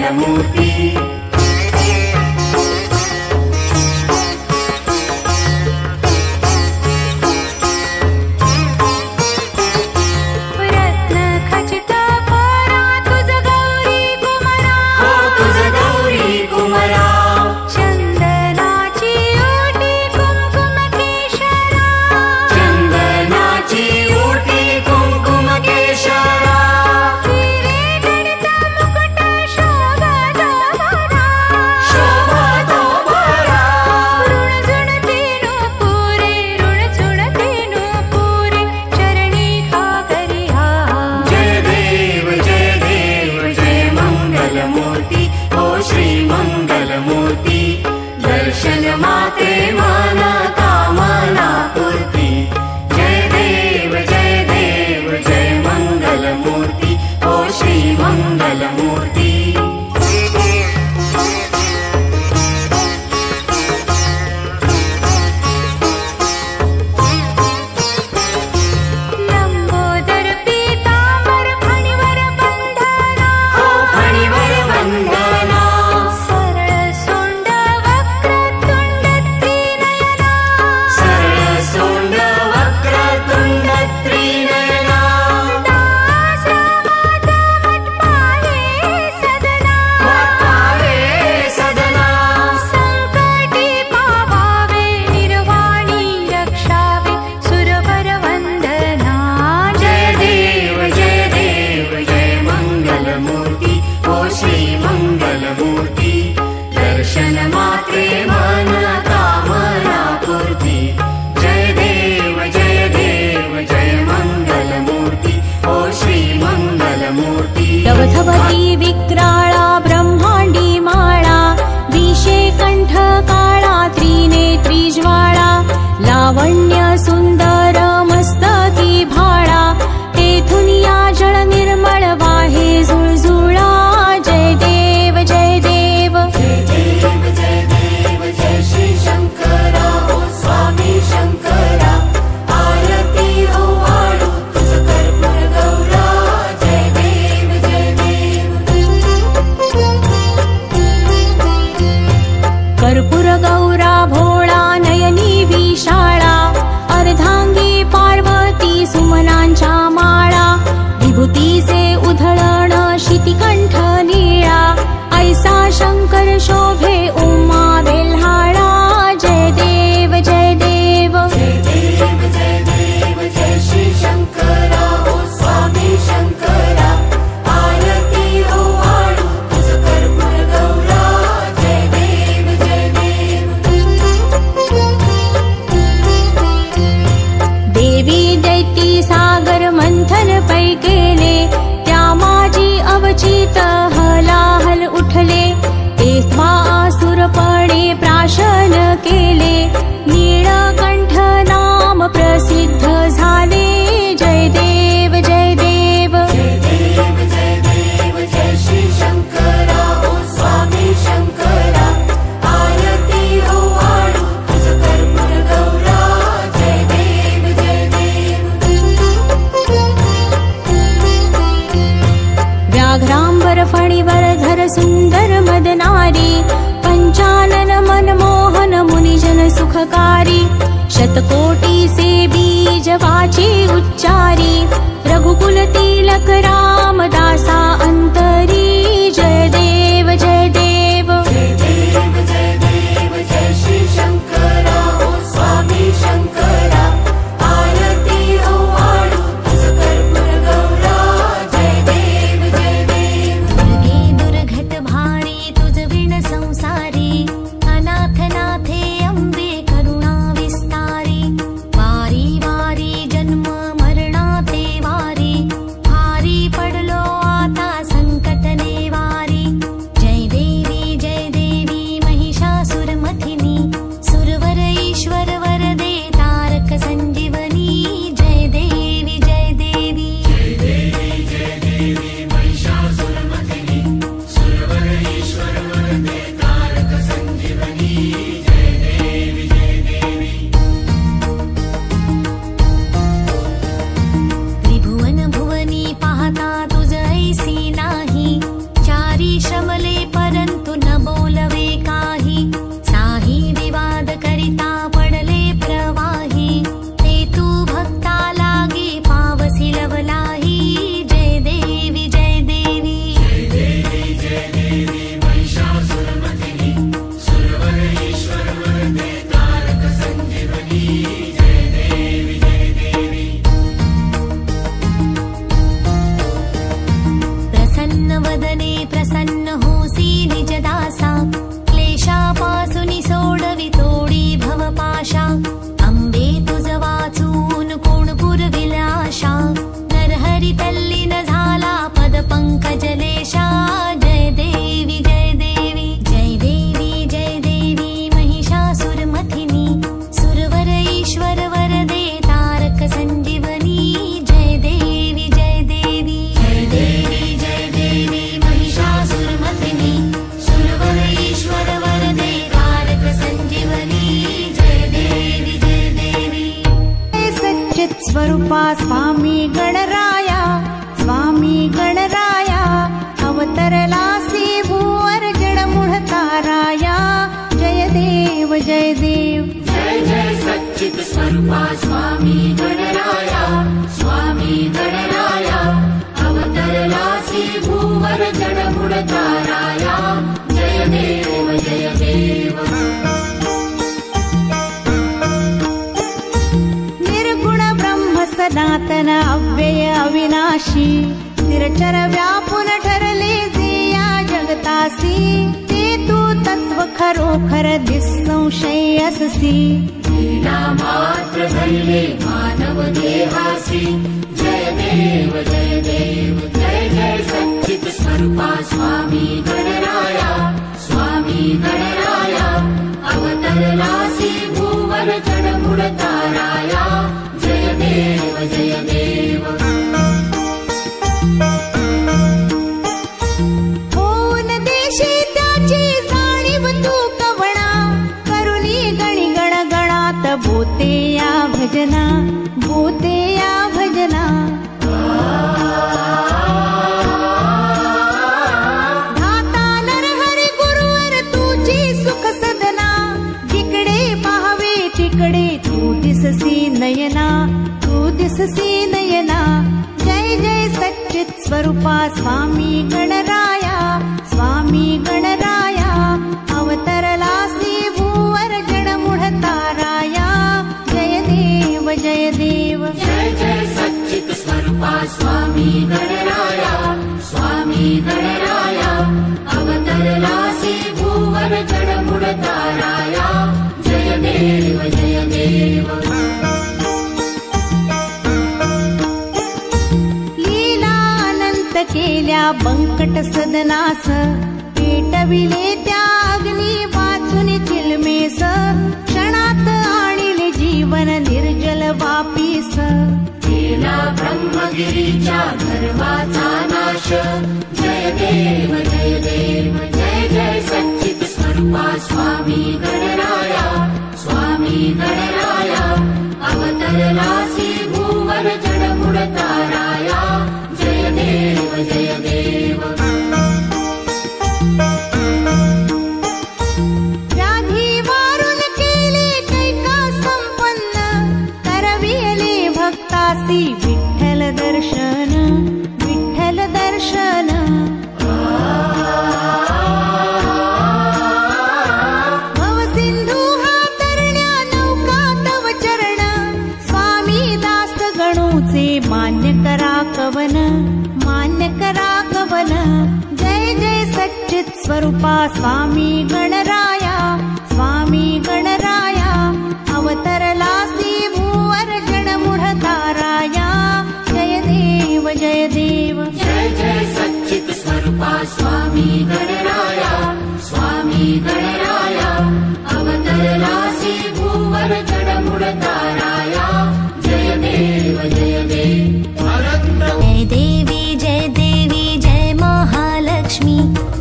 मंगलमूर्ती। दर्शन मात्रे मन कामना पूर्ति। जय देव जय मंगलमूर्ति ओ श्री मंगलमूर्ति। दर्शन मात्रे मन कामना पूर्ति। जय देव जय मंगलमूर्ति ओ श्री मंगलमूर्ति। तवथवती विक्राळा ब्रह्मांडी माळा विषे कंठ काळा त्रिनेत्री ज्वाळा लावण्य सुंदर मस्तकी भाळा तेथून या जळ निर्मळ वाहे झुळझुळा। जय देव जय देव जय श्री शंकरा ओ स्वामी शंकरा। आरती हो वाळू तुझ कर्पूर गौरा। जय देव कर्पूर गौरा भोळा नयनी विशाळा अर्धांगी पार्वती सुमनांच्या माळा विभूतीचे उधळण शितिकंठ नीळा ऐसा शंकर शोभे उमा बेल्हाळा। जय देव जय श्री शंकरा ओ स्वामी शंकरा। आरती हो वाळू तुझ कर्पूर गौरा। जय देव देवी दैती सागर मंथन पै केले त्या माझी अवचित हलाहल उठले तेव्हा आसुरपणे प्राशन केले नीळकंठ नाम प्रसिद्ध झाले। जय देव जय श्री शंकरा ओ स्वामी शंकरा। आरती हो वाळू तुझ कर्पूर गौरा। जय देव व्याघ्रांबर फणीवर धर सुंदर मदनारी पंचानन मनमोहन मुनिजन सुखकारी शतकोटी से बीज वाची उच्चारी रघुकुल तिलक रामदासा अंतरी। जय देव जय श्री शंकरा ओ स्वामी शंकरा। आरती हो वाळू तुझ कर्पूर गौरा। जय देव दुर्गे दुर्घट भारी तुझ विण संसारी अनाथ नाथे अंबे करुणा विस्तारी वारी वारी जन्म मरणाते वारी भारी पडला स्वरूपा स्वामी गणराया, स्वामी गणराया अवतरलासी भूवर जडमुढ ताराया. जय देव जय देव. जय जय सच्चित स्वरूपा स्वामी गणराया, स्वामी गणराया अवतरलासी भूवर जडमुढ ताराया. जय देव जय देव. निर्गुण ब्रह्म सनातन अव्यय अविनाशी, निरचर व्यापून ठरले जे या जगतासी. ते तू तत्व खरोखर निसंशय अससी. लीला मात्र धरले मानव देहासी. जय देव जय देव. जय जय सच्चित स्वरूपा स्वामी गणराया, स्वामी गणराया अवतरलासी भूवर जडमुढ ताराया. जय देव जय देव. होऊन देशी त्याची जाणीव तू कवणा, करुणी गणी गण गणात बोते या भजना, बोते या भजना. धाता नरहरी गुरुवर तुझी सुख सदना, जिकडे पाहावे तिकडे तू दिससी नयना, तू दिससी नयना. जय जय सच्चित स्वरूपा स्वामी गणराया, स्वामी गणराया अवतरलासी भूवर जडमुढ ताराया. जय देव जय देव. जय जय सच्चित स्वरूपा स्वामी गणराया, स्वामी गणराया अवतरलासी भूवर जडमुढ ताराया. जय देव जय देव. लीला अनंत केल्या बंकट सदनास, पेटविले त्या अग्नी वाचून चिलमेस. क्षणात आणिले जीवन निर्जल वापीस. केला ब्रह्मगिरीच्या गर्वाचा नाश. जय देव जय देव. जय जय सच्चित स्वरूपा स्वामी गणराया, स्वामी गणराया अवतरलासी भूवर जडमुढ ताराया. जय देव जय देव. व्याधी वारून केले कैका संपन्न, करविले भक्तासी विठ्ठल दर्शन, विठ्ठल दर्शन. भवसिंधू हा तरण्या नौका तव चरण, स्वामी दास गणूचे मान्य करा कवन, मान्य करा कवन. जय जय सच्चित स्वरूपा स्वामी गणराया, स्वामी गणराया अवतरलासी भूवर जडमुढ ताराया. जय देव जय देव. जय जय सच्चित स्वरूपा स्वामी गणराया, स्वामी गणराया अवतरलासी भूवर जडमुढ ताराया. जय देव जय देव. जय देवी जय देवी जय महालक्ष्मी,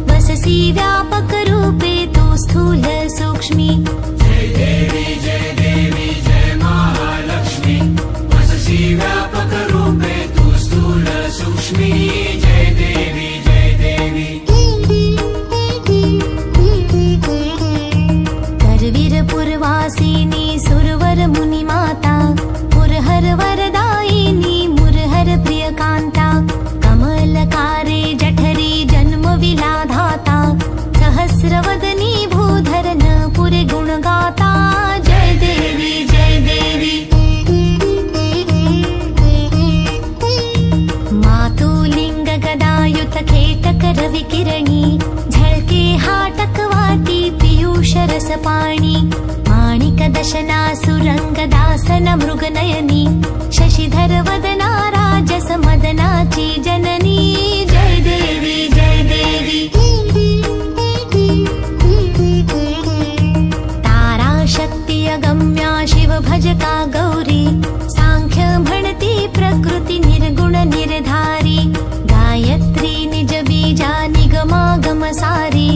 वससी व्यापक रूपे तू स्थूल सूक्ष्मी. जय देवी जय देवी जय महालक्ष्मी, वससी व्यापक रूपे तू स्थूल सूक्ष्मी. जय देवी जय देवी. करवीर पुरवासिनी सुरवर मुनि माता, पुरहर वरदायिनी मुरहर प्रिय कांता. कमलकारे जठरी जन्म विलाधाता, सहस्रवदनी भूधरन पुरे गुणगाता. जय देवी जय देवी. मातुलिंग गदायुत खेटक रविकिरणी, झळके हाटक वाटी पीयूष रस पाणी. माणिक दशना सुरंग दासन मृगनयनी, शशिधर वदना राजस मदनाची जननी. जय देवी जय देवी. तारा शक्ती अगम्या शिव भजका गौरी, सांख्य म्हणती प्रकृती निर्गुण निर्धारी. गायत्री निज बीजा निगमागम सारी,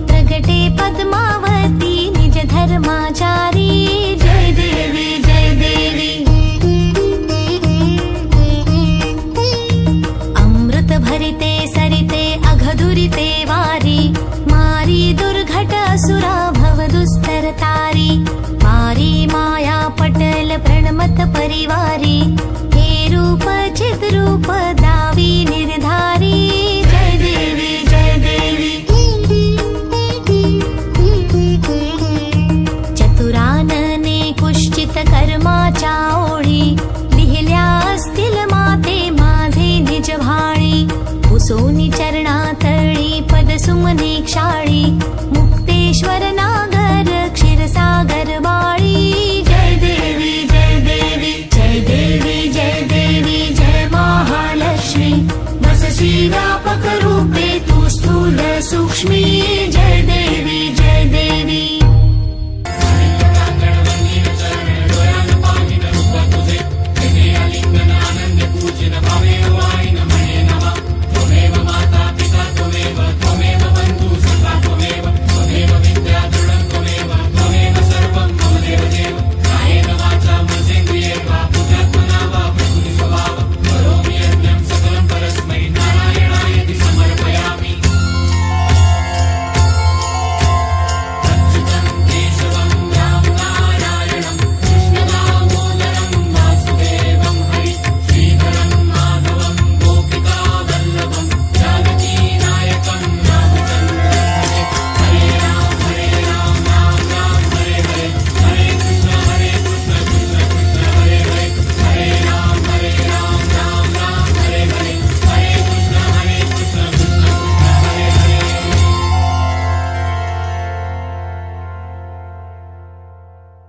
प्रगटे पद्मावती निज धर्माचारी. जय देवी जय देवी. काळी